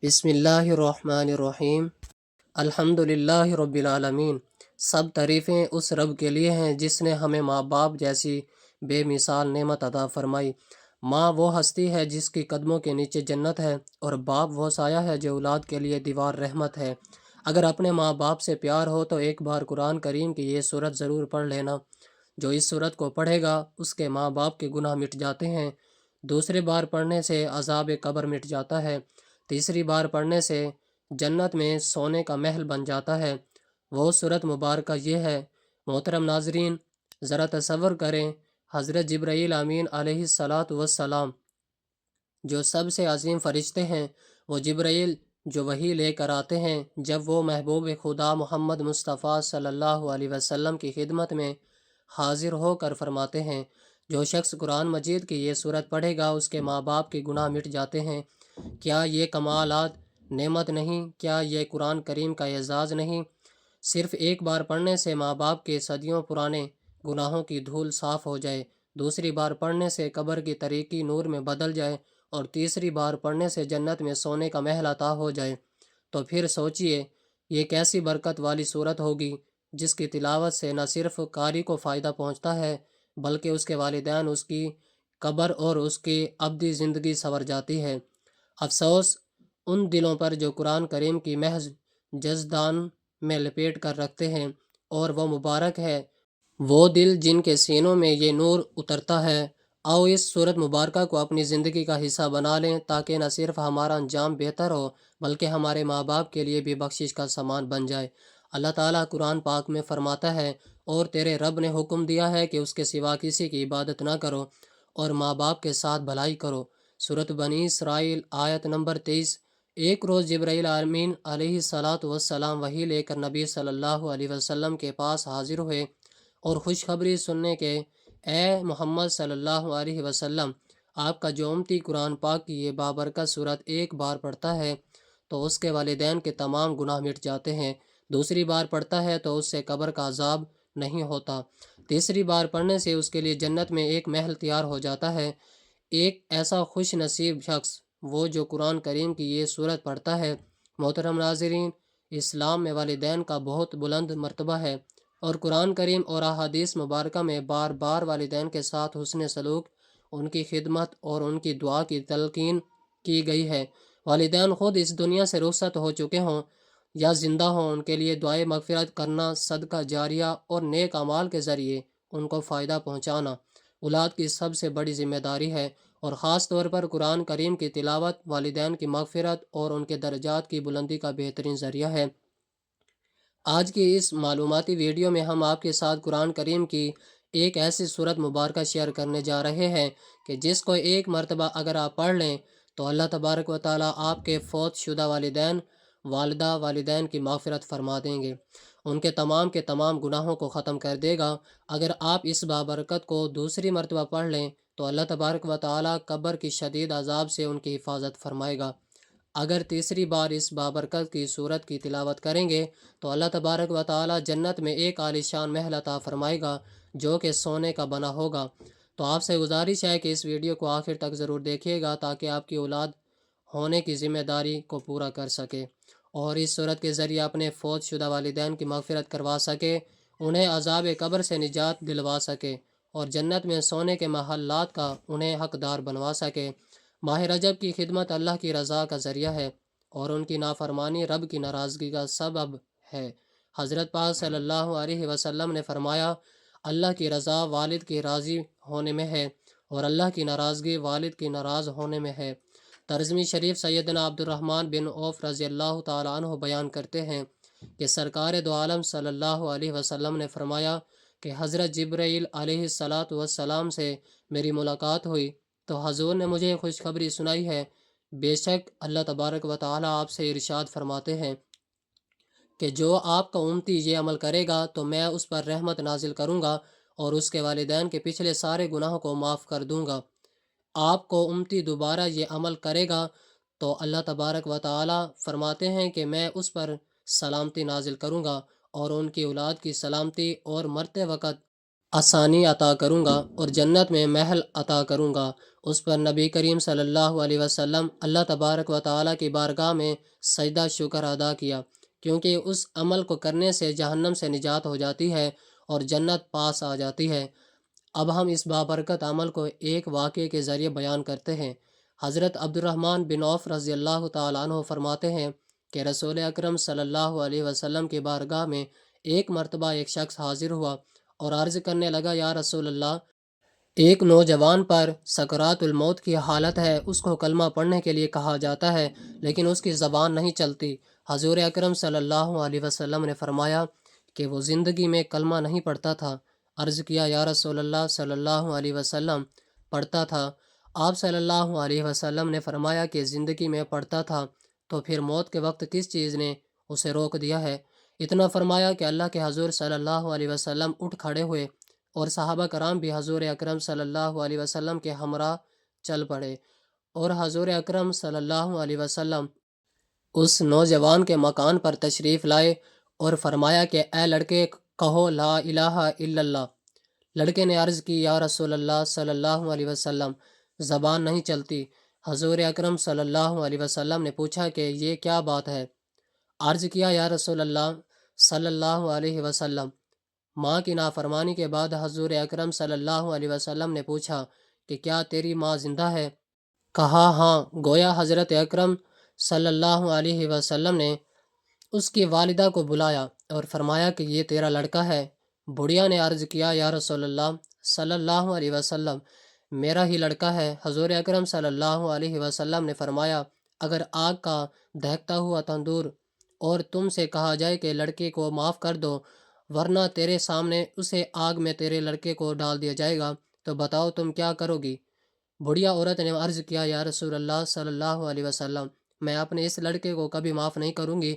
بسم اللہ الرحمن الرحیم۔ الحمد للہ رب العالمین۔ سب تعریفیں اس رب کے لیے ہیں جس نے ہمیں ماں باپ جیسی بے مثال نعمت عطا فرمائی۔ ماں وہ ہستی ہے جس کی قدموں کے نیچے جنت ہے، اور باپ وہ سایہ ہے جو اولاد کے لیے دیوار رحمت ہے۔ اگر اپنے ماں باپ سے پیار ہو تو ایک بار قرآن کریم کی یہ سورت ضرور پڑھ لینا۔ جو اس سورت کو پڑھے گا اس کے ماں باپ کے گناہ مٹ جاتے ہیں۔ دوسری بار پڑھنے سے عذاب قبر مٹ جاتا ہے۔ تیسری بار پڑھنے سے جنت میں سونے کا محل بن جاتا ہے۔ وہ سورت مبارکہ یہ ہے۔ محترم ناظرین، ذرا تصور کریں، حضرت جبرائیل امین علیہ الصلاۃ والسلام جو سب سے عظیم فرشتے ہیں، وہ جبرائیل جو وحی لے کر آتے ہیں، جب وہ محبوب خدا محمد مصطفیٰ صلی اللہ علیہ وسلم کی خدمت میں حاضر ہو کر فرماتے ہیں، جو شخص قرآن مجید کی یہ سورت پڑھے گا اس کے ماں باپ کے گناہ مٹ جاتے ہیں۔ کیا یہ کمالات نعمت نہیں؟ کیا یہ قرآن کریم کا اعزاز نہیں؟ صرف ایک بار پڑھنے سے ماں باپ کے صدیوں پرانے گناہوں کی دھول صاف ہو جائے، دوسری بار پڑھنے سے قبر کی تاریکی نور میں بدل جائے، اور تیسری بار پڑھنے سے جنت میں سونے کا محل عطا ہو جائے، تو پھر سوچئے یہ کیسی برکت والی صورت ہوگی، جس کی تلاوت سے نہ صرف قاری کو فائدہ پہنچتا ہے بلکہ اس کے والدین، اس کی قبر اور اس کی ابدی زندگی سنور جاتی ہے۔ افسوس ان دلوں پر جو قرآن کریم کی محض جزدان میں لپیٹ کر رکھتے ہیں، اور وہ مبارک ہے وہ دل جن کے سینوں میں یہ نور اترتا ہے۔ آؤ اس صورت مبارکہ کو اپنی زندگی کا حصہ بنا لیں، تاکہ نہ صرف ہمارا انجام بہتر ہو بلکہ ہمارے ماں باپ کے لیے بھی بخشش کا سامان بن جائے۔ اللہ تعالیٰ قرآن پاک میں فرماتا ہے، اور تیرے رب نے حکم دیا ہے کہ اس کے سوا کسی کی عبادت نہ کرو، اور ماں باپ کے ساتھ بھلائی کرو۔ سورۃ بنی اسرائیل آیت نمبر 23۔ ایک روز جبرائیل امین علیہ الصلاۃ والسلام وحی لے کر نبی صلی اللہ علیہ وسلم کے پاس حاضر ہوئے اور خوشخبری سننے کے، اے محمد صلی اللہ علیہ وسلم، آپ کا جو امتی قرآن پاک کی یہ بابرکت صورت ایک بار پڑھتا ہے تو اس کے والدین کے تمام گناہ مٹ جاتے ہیں، دوسری بار پڑھتا ہے تو اس سے قبر کا عذاب نہیں ہوتا، تیسری بار پڑھنے سے اس کے لیے جنت میں ایک محل تیار ہو جاتا ہے۔ ایک ایسا خوش نصیب شخص وہ جو قرآن کریم کی یہ سورت پڑھتا ہے۔ محترم ناظرین، اسلام میں والدین کا بہت بلند مرتبہ ہے، اور قرآن کریم اور احادیث مبارکہ میں بار بار والدین کے ساتھ حسن سلوک، ان کی خدمت اور ان کی دعا کی تلقین کی گئی ہے۔ والدین خود اس دنیا سے رخصت ہو چکے ہوں یا زندہ ہوں، ان کے لیے دعائے مغفرت کرنا، صدقہ جاریہ اور نیک اعمال کے ذریعے ان کو فائدہ پہنچانا اولاد کی سب سے بڑی ذمہ داری ہے، اور خاص طور پر قرآن کریم کی تلاوت والدین کی مغفرت اور ان کے درجات کی بلندی کا بہترین ذریعہ ہے۔ آج کی اس معلوماتی ویڈیو میں ہم آپ کے ساتھ قرآن کریم کی ایک ایسی سورت مبارکہ شیئر کرنے جا رہے ہیں کہ جس کو ایک مرتبہ اگر آپ پڑھ لیں تو اللہ تبارک و تعالیٰ آپ کے فوت شدہ والدین، والدہ، والدین کی مغفرت فرما دیں گے، ان کے تمام گناہوں کو ختم کر دے گا۔ اگر آپ اس بابرکت کو دوسری مرتبہ پڑھ لیں تو اللہ تبارک و تعالیٰ قبر کی شدید عذاب سے ان کی حفاظت فرمائے گا۔ اگر تیسری بار اس بابرکت کی سورت کی تلاوت کریں گے تو اللہ تبارک و تعالیٰ جنت میں ایک عالیشان محل عطا فرمائے گا جو کہ سونے کا بنا ہوگا۔ تو آپ سے گزارش ہے کہ اس ویڈیو کو آخر تک ضرور دیکھیے گا تاکہ آپ کی اولاد ہونے کی ذمہ داری کو پورا کر سکے، اور اس صورت کے ذریعے اپنے فوت شدہ والدین کی مغفرت کروا سکے، انہیں عذاب قبر سے نجات دلوا سکے، اور جنت میں سونے کے محلات کا انہیں حقدار بنوا سکے۔ ماہ رجب کی خدمت اللہ کی رضا کا ذریعہ ہے، اور ان کی نافرمانی رب کی ناراضگی کا سبب ہے۔ حضرت پاک صلی اللہ علیہ وسلم نے فرمایا، اللہ کی رضا والد کی راضی ہونے میں ہے، اور اللہ کی ناراضگی والد کی ناراض ہونے میں ہے۔ ترجمہ شریف سیدنا عبد الرحمن بن عوف رضی اللہ تعالیٰ عنہ بیان کرتے ہیں کہ سرکار دو عالم صلی اللہ علیہ وسلم نے فرمایا کہ حضرت جبرائیل علیہ الصلاۃ والسلام سے میری ملاقات ہوئی تو حضور نے مجھے خوشخبری سنائی ہے، بے شک اللہ تبارک و تعالیٰ آپ سے ارشاد فرماتے ہیں کہ جو آپ کا امتی یہ عمل کرے گا تو میں اس پر رحمت نازل کروں گا اور اس کے والدین کے پچھلے سارے گناہوں کو معاف کر دوں گا۔ آپ کو امتی دوبارہ یہ عمل کرے گا تو اللہ تبارک و تعالیٰ فرماتے ہیں کہ میں اس پر سلامتی نازل کروں گا، اور ان کی اولاد کی سلامتی، اور مرتے وقت آسانی عطا کروں گا اور جنت میں محل عطا کروں گا۔ اس پر نبی کریم صلی اللہ علیہ وسلم اللہ تبارک و تعالیٰ کی بارگاہ میں سجدہ شکر ادا کیا، کیونکہ اس عمل کو کرنے سے جہنم سے نجات ہو جاتی ہے اور جنت پاس آ جاتی ہے۔ اب ہم اس بابرکت عمل کو ایک واقعے کے ذریعے بیان کرتے ہیں۔ حضرت عبد الرحمن بن عوف رضی اللہ تعالیٰ عنہ فرماتے ہیں کہ رسول اکرم صلی اللہ علیہ وسلم کی بارگاہ میں ایک مرتبہ ایک شخص حاضر ہوا اور عرض کرنے لگا، یا رسول اللہ، ایک نوجوان پر سکرات الموت کی حالت ہے، اس کو کلمہ پڑھنے کے لیے کہا جاتا ہے لیکن اس کی زبان نہیں چلتی۔ حضور اکرم صلی اللہ علیہ وسلم نے فرمایا کہ وہ زندگی میں کلمہ نہیں پڑھتا تھا۔ عرض کیا، یا رسول اللہ صلی اللہ علیہ وسلم، پڑھتا تھا؟ آپ صلی اللہ علیہ وسلم نے فرمایا کہ زندگی میں پڑھتا تھا، تو پھر موت کے وقت کس چیز نے اسے روک دیا ہے؟ اتنا فرمایا کہ اللہ کے حضور صلی اللہ علیہ وسلم اٹھ کھڑے ہوئے اور صحابہ کرام بھی حضور اکرم صلی اللہ علیہ وسلم کے ہمراہ چل پڑے، اور حضور اکرم صلی اللہ علیہ وسلم اس نوجوان کے مکان پر تشریف لائے اور فرمایا کہ اے لڑکے، کہو لا الہ الا اللہ۔ لڑکے نے عرض کی، یا رسول اللہ صلی اللہ علیہ وسلم، زبان نہیں چلتی۔ حضور اکرم صلی اللہ علیہ وسلم نے پوچھا کہ یہ کیا بات ہے؟ عرض کیا، یا رسول اللہ صلی اللہ علیہ وسلم، ماں کی نافرمانی کے بعد حضور اکرم صلی اللہ علیہ وسلم نے پوچھا کہ کیا تیری ماں زندہ ہے؟ کہا ہاں۔ گویا حضرت اکرم صلی اللہ علیہ وسلم نے اس کی والدہ کو بلایا اور فرمایا کہ یہ تیرا لڑکا ہے۔ بڑھیا نے عرض کیا، یا رسول اللہ صلی اللہ علیہ وسلم، میرا ہی لڑکا ہے۔ حضور اکرم صلی اللہ علیہ وسلم نے فرمایا، اگر آگ کا دہکتا ہوا تندور اور تم سے کہا جائے کہ لڑکے کو معاف کر دو ورنہ تیرے سامنے اسے آگ میں تیرے لڑکے کو ڈال دیا جائے گا، تو بتاؤ تم کیا کرو گی؟ بڑھیا عورت نے عرض کیا، یا رسول اللہ صلی اللہ علیہ وسلم، میں اپنے اس لڑکے کو کبھی معاف نہیں کروں گی،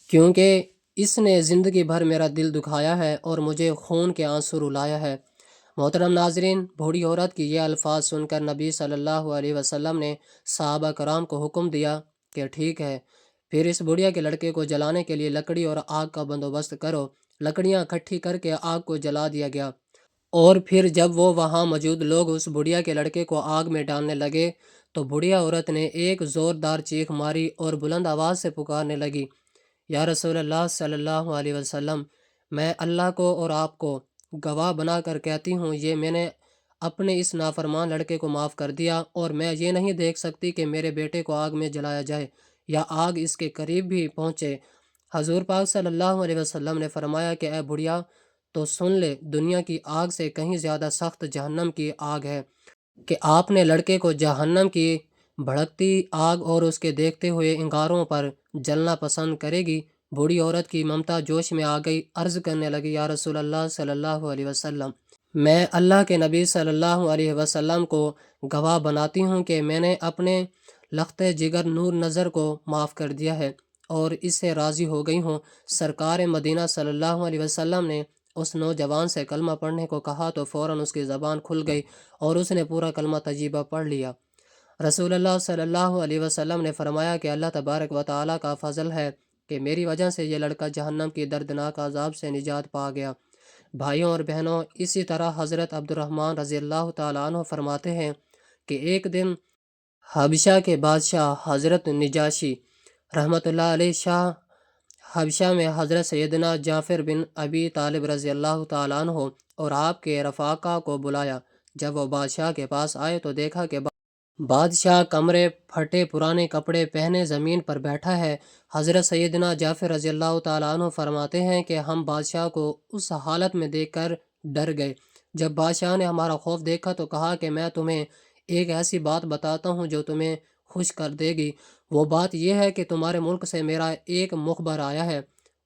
کیونکہ اس نے زندگی بھر میرا دل دکھایا ہے اور مجھے خون کے آنسو رلایا ہے۔ محترم ناظرین، بوڑھی عورت کی یہ الفاظ سن کر نبی صلی اللہ علیہ وسلم نے صحابہ کرام کو حکم دیا کہ ٹھیک ہے، پھر اس بڑھیا کے لڑکے کو جلانے کے لیے لکڑی اور آگ کا بندوبست کرو۔ لکڑیاں اکٹھی کر کے آگ کو جلا دیا گیا، اور پھر جب وہ وہاں موجود لوگ اس بڑھیا کے لڑکے کو آگ میں ڈالنے لگے تو بڑھیا عورت نے ایک زوردار چیخ ماری اور بلند آواز سے پکارنے لگی، یا رسول اللہ صلی اللہ علیہ وسلم، میں اللہ کو اور آپ کو گواہ بنا کر کہتی ہوں، یہ میں نے اپنے اس نافرمان لڑکے کو معاف کر دیا، اور میں یہ نہیں دیکھ سکتی کہ میرے بیٹے کو آگ میں جلایا جائے یا آگ اس کے قریب بھی پہنچے۔ حضور پاک صلی اللہ علیہ وسلم نے فرمایا کہ اے بڑھیا، تو سن لے، دنیا کی آگ سے کہیں زیادہ سخت جہنم کی آگ ہے کہ آپ نے لڑکے کو جہنم کی بھڑکتی آگ اور اس کے دیکھتے ہوئے انگاروں پر جلنا پسند کرے گی؟ بوڑھی عورت کی ممتا جوش میں آ گئی، عرض کرنے لگی، یا رسول اللہ صلی اللہ علیہ وسلم، میں اللہ کے نبی صلی اللہ علیہ وسلم کو گواہ بناتی ہوں کہ میں نے اپنے لخت جگر نور نظر کو معاف کر دیا ہے اور اس سے راضی ہو گئی ہوں۔ سرکار مدینہ صلی اللہ علیہ وسلم نے اس نوجوان سے کلمہ پڑھنے کو کہا تو فوراً اس کی زبان کھل گئی اور اس نے پورا کلمہ طیبہ پڑھ لیا۔ رسول اللہ صلی اللہ علیہ وسلم نے فرمایا کہ اللہ تبارک و تعالیٰ کا فضل ہے کہ میری وجہ سے یہ لڑکا جہنم کی دردناک عذاب سے نجات پا گیا۔ بھائیوں اور بہنوں، اسی طرح حضرت عبد الرحمن رضی اللہ تعالیٰ عنہ فرماتے ہیں کہ ایک دن حبشہ کے بادشاہ حضرت نجاشی رحمۃ اللہ علیہ شاہ حبشہ میں حضرت سیدنا جعفر بن ابی طالب رضی اللہ تعالیٰ عنہ اور آپ کے رفاقہ کو بلایا۔ جب وہ بادشاہ کے پاس آئے تو دیکھا کہ بادشاہ کمرے پھٹے پرانے کپڑے پہنے زمین پر بیٹھا ہے۔ حضرت سیدنا جعفر رضی اللہ تعالیٰ عنہ فرماتے ہیں کہ ہم بادشاہ کو اس حالت میں دیکھ کر ڈر گئے۔ جب بادشاہ نے ہمارا خوف دیکھا تو کہا کہ میں تمہیں ایک ایسی بات بتاتا ہوں جو تمہیں خوش کر دے گی۔ وہ بات یہ ہے کہ تمہارے ملک سے میرا ایک مخبر آیا ہے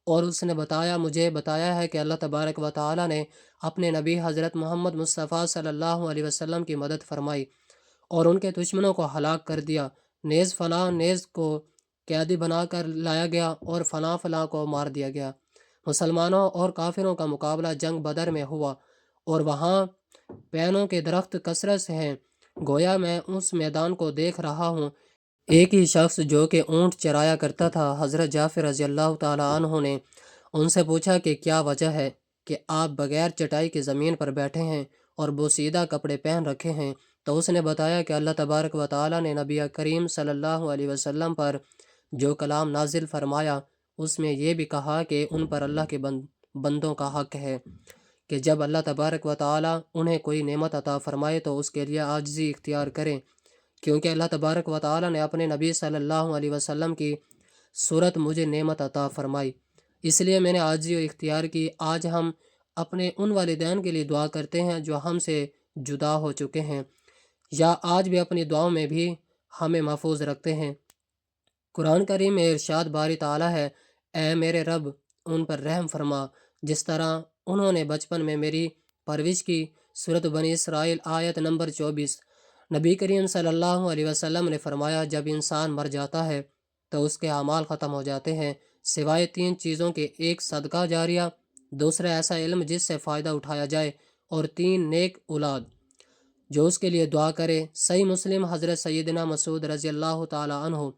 اور اس نے مجھے بتایا ہے کہ اللہ تبارک و تعالیٰ نے اپنے نبی حضرت محمد مصطفیٰ صلی اللہ علیہ وسلم کی مدد فرمائی اور ان کے دشمنوں کو ہلاک کر دیا۔ نیز فلاں نیز کو قیدی بنا کر لایا گیا اور فلاں فلاں کو مار دیا گیا۔ مسلمانوں اور کافروں کا مقابلہ جنگ بدر میں ہوا اور وہاں پینوں کے درخت کثرت سے ہیں، گویا میں اس میدان کو دیکھ رہا ہوں۔ ایک ہی شخص جو کہ اونٹ چرایا کرتا تھا، حضرت جعفر رضی اللہ تعالیٰ عنہ نے ان سے پوچھا کہ کیا وجہ ہے؟ کہ آپ بغیر چٹائی کی زمین پر بیٹھے ہیں اور بوسیدہ کپڑے پہن رکھے ہیں، تو اس نے بتایا کہ اللہ تبارک و تعالیٰ نے نبی کریم صلی اللہ علیہ وسلم پر جو کلام نازل فرمایا اس میں یہ بھی کہا کہ ان پر اللہ کے بندوں کا حق ہے کہ جب اللہ تبارک و تعالیٰ انہیں کوئی نعمت عطا فرمائے تو اس کے لیے عاجزی اختیار کریں، کیونکہ اللہ تبارک و تعالیٰ نے اپنے نبی صلی اللہ علیہ وسلم کی صورت مجھے نعمت عطا فرمائی، اس لیے میں نے عاجزی اختیار کی۔ آج ہم اپنے ان والدین کے لیے دعا کرتے ہیں جو ہم سے جدا ہو چکے ہیں، یا آج بھی اپنی دعاؤں میں بھی ہمیں محفوظ رکھتے ہیں۔ قرآن کریم میں ارشاد باری تعالیٰ ہے، اے میرے رب ان پر رحم فرما جس طرح انہوں نے بچپن میں میری پرورش کی۔ سورۃ بنی اسرائیل آیت نمبر 24۔ نبی کریم صلی اللہ علیہ وسلم نے فرمایا، جب انسان مر جاتا ہے تو اس کے اعمال ختم ہو جاتے ہیں سوائے 3 چیزوں کے، ایک صدقہ جاریہ، دوسرا ایسا علم جس سے فائدہ اٹھایا جائے، اور 3 نیک اولاد جو اس کے لیے دعا کرے۔ صحیح مسلم حضرت سیدنا مسعود رضی اللہ تعالیٰ عنہ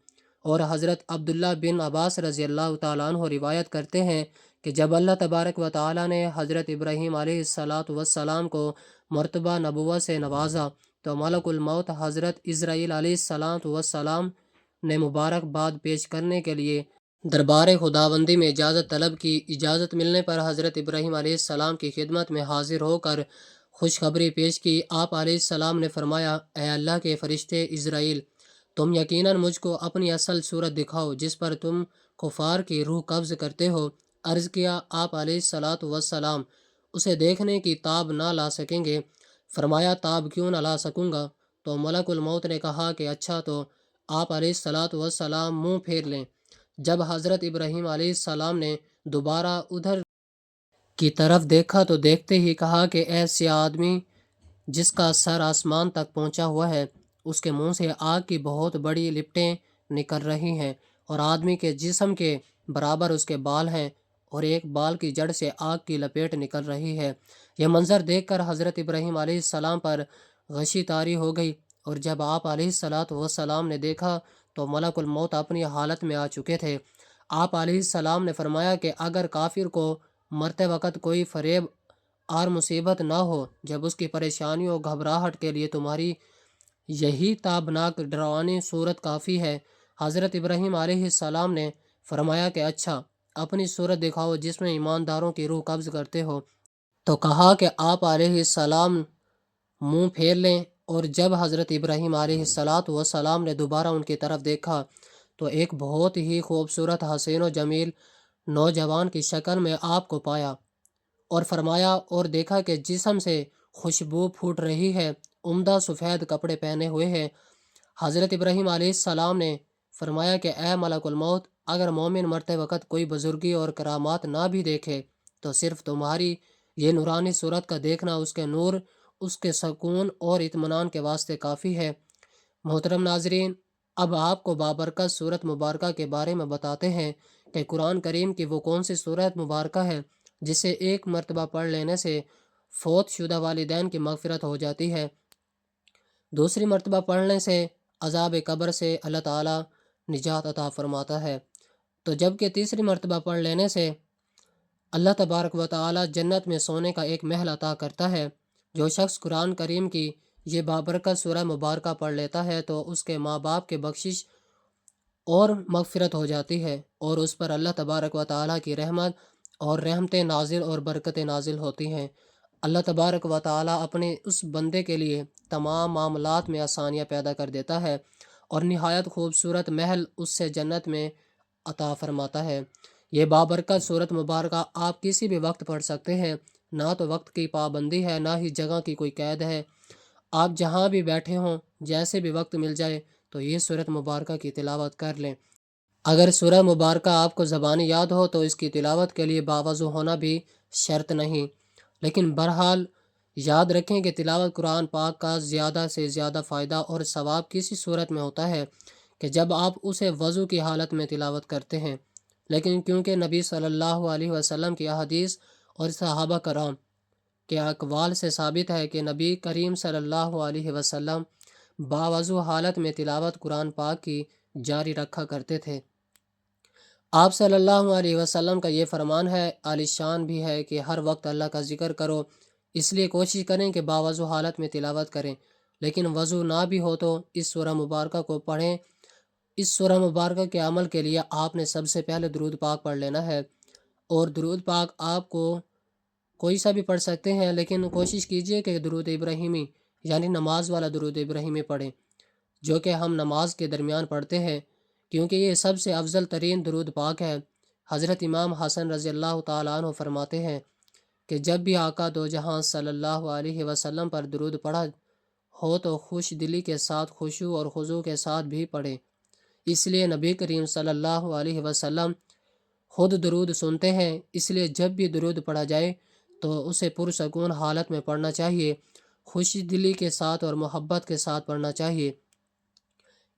اور حضرت عبداللہ بن عباس رضی اللہ تعالیٰ عنہ روایت کرتے ہیں کہ جب اللہ تبارک و تعالیٰ نے حضرت ابراہیم علیہ السلام کو مرتبہ نبوت سے نوازا تو ملک الموت حضرت اسرائیل علیہ السلام نے مبارک باد پیش کرنے کے لیے دربار خداوندی میں اجازت طلب کی۔ اجازت ملنے پر حضرت ابراہیم علیہ السلام کی خدمت میں حاضر ہو کر خوشخبری پیش کی۔ آپ علیہ السلام نے فرمایا، اے اللہ کے فرشتے اسرائیل، تم یقیناً مجھ کو اپنی اصل صورت دکھاؤ جس پر تم کفار کی روح قبض کرتے ہو۔ عرض کیا، آپ علیہ السلام اسے دیکھنے کی تاب نہ لا سکیں گے؟ فرمایا، تاب کیوں نہ لا سکوں گا؟ تو ملک الموت نے کہا کہ اچھا، تو آپ علیہ السلام منہ پھیر لیں۔ جب حضرت ابراہیم علیہ السلام نے دوبارہ ادھر کی طرف دیکھا تو دیکھتے ہی کہا کہ ایسے آدمی جس کا سر آسمان تک پہنچا ہوا ہے، اس کے منہ سے آگ کی بہت بڑی لپٹیں نکل رہی ہیں، اور آدمی کے جسم کے برابر اس کے بال ہیں، اور ایک بال کی جڑ سے آگ کی لپیٹ نکل رہی ہے۔ یہ منظر دیکھ کر حضرت ابراہیم علیہ السلام پر غشی طاری ہو گئی، اور جب آپ علیہ السلام نے دیکھا تو ملک الموت اپنی حالت میں آ چکے تھے۔ آپ علیہ السلام نے فرمایا کہ اگر کافر کو مرتے وقت کوئی فریب اور مصیبت نہ ہو، جب اس کی پریشانی و گھبراہٹ کے لیے تمہاری یہی تابناک ڈراؤنی صورت کافی ہے۔ حضرت ابراہیم علیہ السلام نے فرمایا کہ اچھا، اپنی صورت دکھاؤ جس میں ایمانداروں کی روح قبض کرتے ہو۔ تو کہا کہ آپ علیہ السلام منہ پھیر لیں، اور جب حضرت ابراہیم علیہ السلام نے دوبارہ ان کی طرف دیکھا تو ایک بہت ہی خوبصورت حسین و جمیل نوجوان کی شکل میں آپ کو پایا، اور فرمایا اور دیکھا کہ جسم سے خوشبو پھوٹ رہی ہے، عمدہ سفید کپڑے پہنے ہوئے ہیں۔ حضرت ابراہیم علیہ السلام نے فرمایا کہ اے ملک الموت، اگر مومن مرتے وقت کوئی بزرگی اور کرامات نہ بھی دیکھے تو صرف تمہاری یہ نورانی صورت کا دیکھنا اس کے نور، اس کے سکون اور اطمینان کے واسطے کافی ہے۔ محترم ناظرین، اب آپ کو بابرکت صورت مبارکہ کے بارے میں بتاتے ہیں کہ قرآن کریم کی وہ کون سی صورت مبارکہ ہے جسے ایک مرتبہ پڑھ لینے سے فوت شدہ والدین کی مغفرت ہو جاتی ہے، دوسری مرتبہ پڑھنے سے عذاب قبر سے اللہ تعالیٰ نجات عطا فرماتا ہے، تو جبکہ تیسری مرتبہ پڑھ لینے سے اللہ تبارک و تعالیٰ جنت میں سونے کا ایک محل عطا کرتا ہے۔ جو شخص قرآن کریم کی یہ بابرکت سورہ مبارکہ پڑھ لیتا ہے تو اس کے ماں باپ کے بخشش اور مغفرت ہو جاتی ہے، اور اس پر اللہ تبارک و تعالیٰ کی رحمت اور رحمتیں نازل اور برکتیں نازل ہوتی ہیں۔ اللہ تبارک و تعالیٰ اپنے اس بندے کے لیے تمام معاملات میں آسانیاں پیدا کر دیتا ہے، اور نہایت خوبصورت محل اس سے جنت میں عطا فرماتا ہے۔ یہ بابرکت صورت مبارکہ آپ کسی بھی وقت پڑھ سکتے ہیں، نہ تو وقت کی پابندی ہے نہ ہی جگہ کی کوئی قید ہے۔ آپ جہاں بھی بیٹھے ہوں، جیسے بھی وقت مل جائے تو یہ صورت مبارکہ کی تلاوت کر لیں۔ اگر سورہ مبارکہ آپ کو زبانی یاد ہو تو اس کی تلاوت کے لیے باوضو ہونا بھی شرط نہیں، لیکن بہرحال یاد رکھیں کہ تلاوت قرآن پاک کا زیادہ سے زیادہ فائدہ اور ثواب کسی صورت میں ہوتا ہے کہ جب آپ اسے وضو کی حالت میں تلاوت کرتے ہیں، لیکن کیونکہ نبی صلی اللہ علیہ وسلم کی احادیث اور صحابہ کرام کے اقوال سے ثابت ہے کہ نبی کریم صلی اللہ علیہ وسلم باوضو حالت میں تلاوت قرآن پاک کی جاری رکھا کرتے تھے۔ آپ صلی اللہ علیہ وسلم کا یہ فرمان ہے، عالی شان بھی ہے، کہ ہر وقت اللہ کا ذکر کرو، اس لیے کوشش کریں کہ باوضو حالت میں تلاوت کریں، لیکن وضو نہ بھی ہو تو اس سورہ مبارکہ کو پڑھیں۔ اس سورہ مبارکہ کے عمل کے لیے آپ نے سب سے پہلے درود پاک پڑھ لینا ہے، اور درود پاک آپ کو کوئی سا بھی پڑھ سکتے ہیں، لیکن کوشش کیجئے کہ درود ابراہیمی یعنی نماز والا درود ابراہیمی پڑھیں، جو کہ ہم نماز کے درمیان پڑھتے ہیں، کیونکہ یہ سب سے افضل ترین درود پاک ہے۔ حضرت امام حسن رضی اللہ تعالیٰ عنہ فرماتے ہیں کہ جب بھی آقا دو جہاں صلی اللہ علیہ وسلم پر درود پڑھا ہو تو خوش دلی کے ساتھ خشوع اور خضوع کے ساتھ بھی پڑھیں۔ اس لیے نبی کریم صلی اللہ علیہ وسلم خود درود سنتے ہیں، اس لیے جب بھی درود پڑھا جائے تو اسے پرسکون حالت میں پڑھنا چاہیے، خوش دلی کے ساتھ اور محبت کے ساتھ پڑھنا چاہیے۔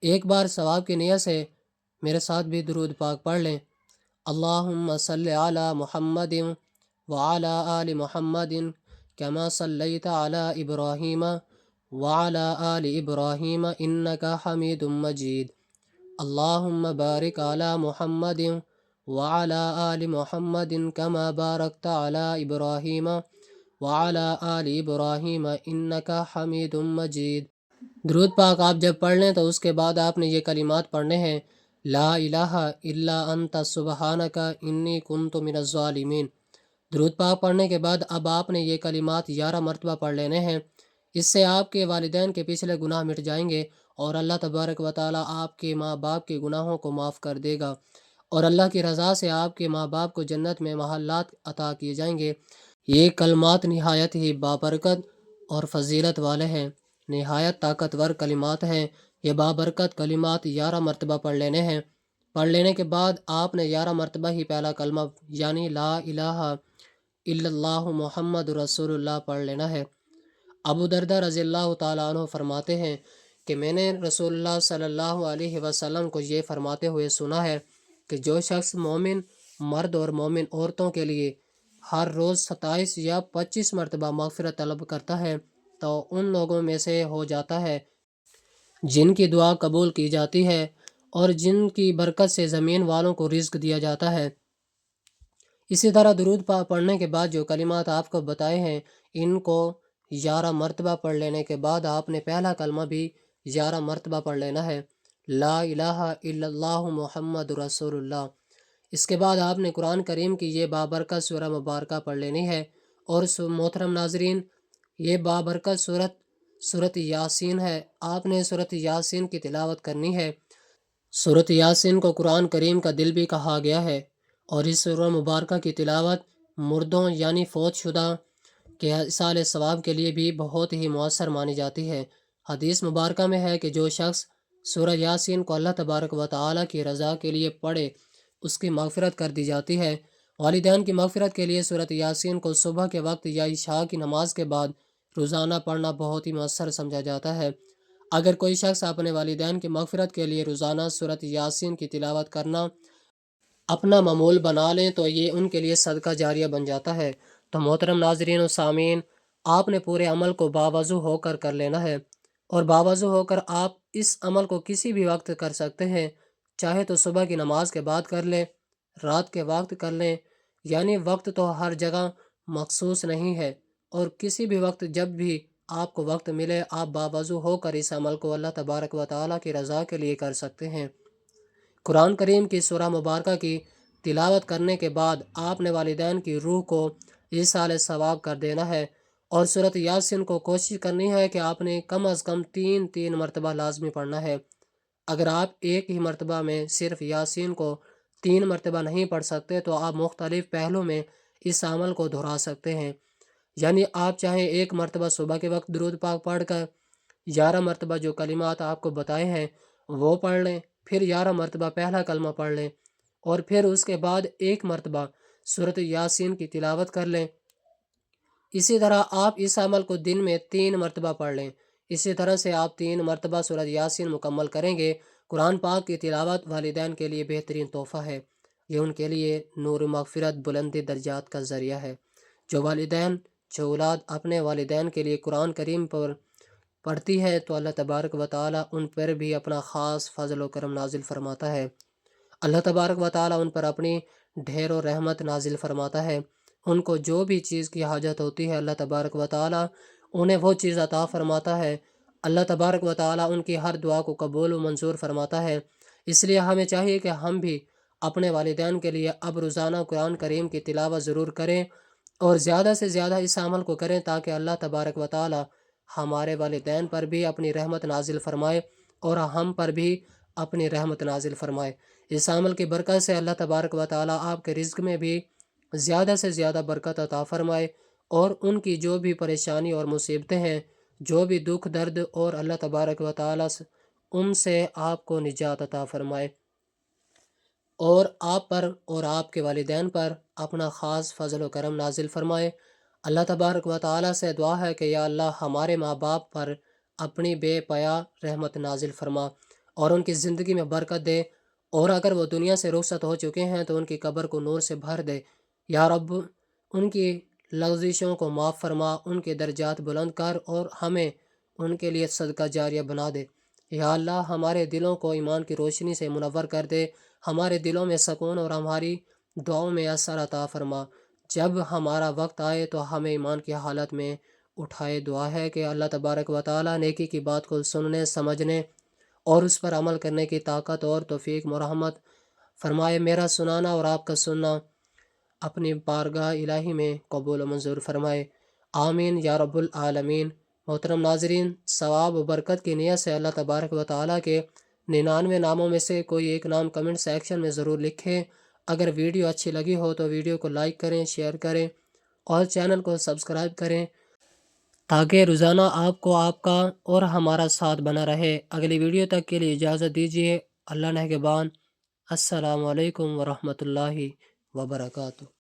ایک بار ثواب کی نیت سے میرے ساتھ بھی درود پاک پڑھ لیں۔ اللہم صلی علی محمد وعلی آل محمد کما صلیت علی ابراہیم وعلی آل ابراہیم انکا حمید مجید۔ اللہم بارک علی محمد وعلی آل محمد کما بارکت علی ابراہیم وعلی آل ابراہیم انکا حمید مجید۔ درود پاک آپ جب پڑھ لیں تو اس کے بعد آپ نے یہ کلمات پڑھنے ہیں، لا الہ الا انت سبحانک انی کنت من الظالمین۔ درود پاک پڑھنے کے بعد اب آپ نے یہ کلمات 11 مرتبہ پڑھ لینے ہیں۔ اس سے آپ کے والدین کے پچھلے گناہ مٹ جائیں گے، اور اللہ تبارک و تعالیٰ آپ کے ماں باپ کے گناہوں کو معاف کر دے گا، اور اللہ کی رضا سے آپ کے ماں باپ کو جنت میں محلات عطا کیے جائیں گے۔ یہ کلمات نہایت ہی بابرکت اور فضیلت والے ہیں، نہایت طاقتور کلمات ہیں۔ یہ بابرکت کلمات 11 مرتبہ پڑھ لینے ہیں۔ پڑھ لینے کے بعد آپ نے 11 مرتبہ ہی پہلا کلمہ یعنی لا الہ الا اللہ محمد رسول اللہ پڑھ لینا ہے۔ ابو دردہ رضی اللہ تعالیٰ عنہ فرماتے ہیں کہ میں نے رسول اللہ صلی اللہ علیہ وسلم کو یہ فرماتے ہوئے سنا ہے کہ جو شخص مومن مرد اور مومن عورتوں کے لیے ہر روز 27 یا 25 مرتبہ مغفرت طلب کرتا ہے تو ان لوگوں میں سے ہو جاتا ہے جن کی دعا قبول کی جاتی ہے، اور جن کی برکت سے زمین والوں کو رزق دیا جاتا ہے۔ اسی طرح درود پاک پڑھنے کے بعد جو کلمات آپ کو بتائے ہیں، ان کو 11 مرتبہ پڑھ لینے کے بعد آپ نے پہلا کلمہ بھی 11 مرتبہ پڑھ لینا ہے، لا الہ الا اللہ محمد رسول اللہ۔ اس کے بعد آپ نے قرآن کریم کی یہ بابرکت سورہ مبارکہ پڑھ لینی ہے، اور محترم ناظرین، یہ بابرکت سورۃ یاسین ہے۔ آپ نے سورۃ یاسین کی تلاوت کرنی ہے۔ سورۃ یاسین کو قرآن کریم کا دل بھی کہا گیا ہے، اور اس سورہ مبارکہ کی تلاوت مردوں یعنی فوت شدہ کے ایصال ثواب کے لیے بھی بہت ہی مؤثر مانی جاتی ہے۔ حدیث مبارکہ میں ہے کہ جو شخص سورہ یاسین کو اللہ تبارک و تعالیٰ کی رضا کے لیے پڑھے اس کی مغفرت کر دی جاتی ہے۔ والدین کی مغفرت کے لیے سورۃ یاسین کو صبح کے وقت یا عشاء کی نماز کے بعد روزانہ پڑھنا بہت ہی مؤثر سمجھا جاتا ہے۔ اگر کوئی شخص اپنے والدین کی مغفرت کے لیے روزانہ سورۃ یاسین کی تلاوت کرنا اپنا معمول بنا لیں تو یہ ان کے لیے صدقہ جاریہ بن جاتا ہے۔ تو محترم ناظرین و سامعین، آپ نے پورے عمل کو باوضو ہو کر لینا ہے، اور باوضو ہو کر آپ اس عمل کو کسی بھی وقت کر سکتے ہیں، چاہے تو صبح کی نماز کے بعد کر لیں، رات کے وقت کر لیں، یعنی وقت تو ہر جگہ مخصوص نہیں ہے، اور کسی بھی وقت جب بھی آپ کو وقت ملے آپ باوضو ہو کر اس عمل کو اللہ تبارک و تعالیٰ کی رضا کے لیے کر سکتے ہیں۔ قرآن کریم کی سورہ مبارکہ کی تلاوت کرنے کے بعد آپ نے والدین کی روح کو ایصال ثواب کر دینا ہے، اور سورۃ یاسین کو کوشش کرنی ہے کہ آپ نے کم از کم 3 مرتبہ لازمی پڑھنا ہے۔ اگر آپ ایک ہی مرتبہ میں صرف یاسین کو 3 مرتبہ نہیں پڑھ سکتے تو آپ مختلف پہلوں میں اس عمل کو دہرا سکتے ہیں، یعنی آپ چاہیں ایک مرتبہ صبح کے وقت درود پاک پڑھ کر 11 مرتبہ جو کلمات آپ کو بتائے ہیں وہ پڑھ لیں، پھر 11 مرتبہ پہلا کلمہ پڑھ لیں، اور پھر اس کے بعد ایک مرتبہ سورۃ یاسین کی تلاوت کر لیں۔ اسی طرح آپ اس عمل کو دن میں 3 مرتبہ پڑھ لیں۔ اسی طرح سے آپ 3 مرتبہ سورۃ یاسین مکمل کریں گے۔ قرآن پاک کی تلاوت والدین کے لیے بہترین تحفہ ہے، یہ ان کے لیے نور مغفرت بلندی درجات کا ذریعہ ہے۔ جو اولاد اپنے والدین کے لیے قرآن کریم پر پڑھتی ہے تو اللہ تبارک و تعالیٰ ان پر بھی اپنا خاص فضل و کرم نازل فرماتا ہے۔ اللہ تبارک و تعالیٰ ان پر اپنی ڈھیر و رحمت نازل فرماتا ہے۔ ان کو جو بھی چیز کی حاجت ہوتی ہے اللہ تبارک و تعالیٰ انہیں وہ چیز عطا فرماتا ہے۔ اللہ تبارک و تعالیٰ ان کی ہر دعا کو قبول و منظور فرماتا ہے۔ اس لیے ہمیں چاہیے کہ ہم بھی اپنے والدین کے لیے اب روزانہ قرآن کریم کی تلاوت ضرور کریں اور زیادہ سے زیادہ اس عمل کو کریں تاکہ اللہ تبارک و تعالیٰ ہمارے والدین پر بھی اپنی رحمت نازل فرمائے اور ہم پر بھی اپنی رحمت نازل فرمائے۔ اس عمل کی برکت سے اللہ تبارک و تعالیٰ آپ کے رزق میں بھی زیادہ سے زیادہ برکت عطا فرمائے اور ان کی جو بھی پریشانی اور مصیبتیں ہیں، جو بھی دکھ درد، اور اللہ تبارک و تعالیٰ ان سے آپ کو نجات عطا فرمائے اور آپ پر اور آپ کے والدین پر اپنا خاص فضل و کرم نازل فرمائے۔ اللہ تبارک و تعالیٰ سے دعا ہے کہ یا اللہ ہمارے ماں باپ پر اپنی بے پیا رحمت نازل فرما اور ان کی زندگی میں برکت دے، اور اگر وہ دنیا سے رخصت ہو چکے ہیں تو ان کی قبر کو نور سے بھر دے۔ یا رب ان کی لغزشوں کو معاف فرما، ان کے درجات بلند کر اور ہمیں ان کے لیے صدقہ جاریہ بنا دے۔ یا اللہ ہمارے دلوں کو ایمان کی روشنی سے منور کر دے، ہمارے دلوں میں سکون اور ہماری دعاؤں میں اثر عطا فرما۔ جب ہمارا وقت آئے تو ہمیں ایمان کی حالت میں اٹھائے۔ دعا ہے کہ اللہ تبارک و تعالیٰ نیکی کی بات کو سننے، سمجھنے اور اس پر عمل کرنے کی طاقت اور توفیق مرحمت فرمائے۔ میرا سنانا اور آپ کا سننا اپنی بارگاہ الہی میں قبول و منظور فرمائے، آمین یا رب العالمین۔ محترم ناظرین، ثواب و برکت کی نیت سے اللہ تبارک و تعالیٰ کے 99 ناموں میں سے کوئی ایک نام کمنٹ سیکشن میں ضرور لکھیں۔ اگر ویڈیو اچھی لگی ہو تو ویڈیو کو لائک کریں، شیئر کریں اور چینل کو سبسکرائب کریں تاکہ روزانہ آپ کو آپ کا اور ہمارا ساتھ بنا رہے۔ اگلی ویڈیو تک کے لیے اجازت دیجیے۔ اللہ نگہبان۔ السلام علیکم ورحمۃ اللہ وبرکاتہ۔